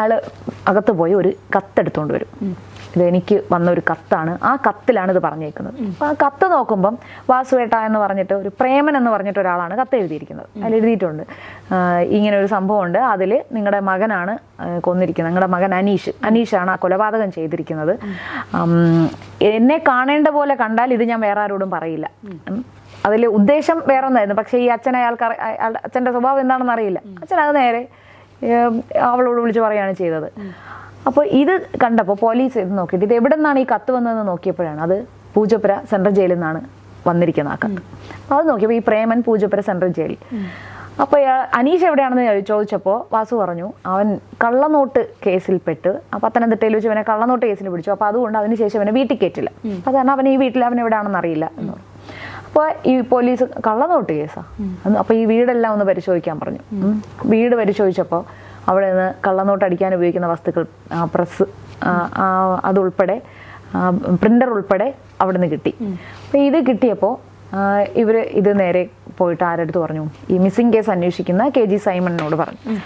ആള് അകത്ത് പോയി ഒരു കത്തെടുത്തുകൊണ്ട് വരും. ഇതെനിക്ക് വന്ന ഒരു കത്താണ്, ആ കത്തിലാണ് ഇത് പറഞ്ഞേക്കുന്നത്. അപ്പോൾ ആ കത്ത് നോക്കുമ്പം വാസുവേട്ട എന്ന് പറഞ്ഞിട്ട് ഒരു പ്രേമൻ എന്ന് പറഞ്ഞിട്ട് ഒരാളാണ് കത്ത് എഴുതിയിരിക്കുന്നത്. അതിൽ എഴുതിയിട്ടുണ്ട്, ഇങ്ങനെ ഒരു സംഭവമുണ്ട്, അതിൽ നിങ്ങളുടെ മകനാണ് കൊന്നിരിക്കുന്നത്, നിങ്ങളുടെ മകൻ അനീഷാണ് ആ കൊലപാതകം ചെയ്തിരിക്കുന്നത്. എന്നെ കാണേണ്ട പോലെ കണ്ടാൽ ഇത് ഞാൻ വേറെ ആരോടും പറയില്ല. അതിൽ ഉദ്ദേശം വേറെ ഒന്നായിരുന്നു. പക്ഷേ ഈ അച്ഛനെ അച്ഛൻ്റെ സ്വഭാവം എന്താണെന്ന് അറിയില്ല. അച്ഛൻ അത് നേരെ അവളോട് വിളിച്ച് പറയുകയാണ് ചെയ്തത്. അപ്പോൾ ഇത് കണ്ടപ്പോൾ പോലീസ് ഇത് നോക്കിയിട്ട് ഇത് എവിടെ നിന്നാണ് ഈ കത്ത് വന്നതെന്ന് നോക്കിയപ്പോഴാണ് അത് പൂജപ്പുര സെൻട്രൽ ജയിലിൽ നിന്നാണ് വന്നിരിക്കുന്നത് ആ കത്ത്. അത് നോക്കിയപ്പോൾ ഈ പ്രേമൻ പൂജപ്പുര സെൻട്രൽ ജയിലിൽ. അപ്പോൾ അനീഷ് എവിടെയാണെന്ന് ചോദിച്ചപ്പോൾ വാസു പറഞ്ഞു അവൻ കള്ളനോട്ട് കേസിൽപ്പെട്ട് പത്തനംതിട്ടയിൽ വെച്ച് അവനെ കള്ളനോട്ട് കേസിൽ പിടിച്ചു. അപ്പോൾ അതുകൊണ്ട് അതിനുശേഷം അവനെ വീട്ടിൽ കയറ്റില്ല. അപ്പോൾ കാരണം അവൻ ഈ വീട്ടിൽ അവൻ എവിടെയാണെന്ന് അറിയില്ല എന്ന് പറഞ്ഞു. അപ്പോൾ ഈ പോലീസ് കള്ളനോട്ട് കേസാ, അപ്പോൾ ഈ വീടെല്ലാം ഒന്ന് പരിശോധിക്കാൻ പറഞ്ഞു. വീട് പരിശോധിച്ചപ്പോൾ അവിടെ നിന്ന് കള്ളനോട്ട് അടിക്കാൻ ഉപയോഗിക്കുന്ന വസ്തുക്കൾ, പ്രസ് അതുൾപ്പെടെ പ്രിൻ്റർ ഉൾപ്പെടെ അവിടെ നിന്ന് കിട്ടി. അപ്പോൾ ഇത് കിട്ടിയപ്പോൾ ഇവർ ഇത് നേരെ പോയിട്ട് ആരടുത്ത് പറഞ്ഞു, ഈ മിസ്സിംഗ് കേസ് അന്വേഷിക്കുന്ന KG സൈമണിനോട് പറഞ്ഞു.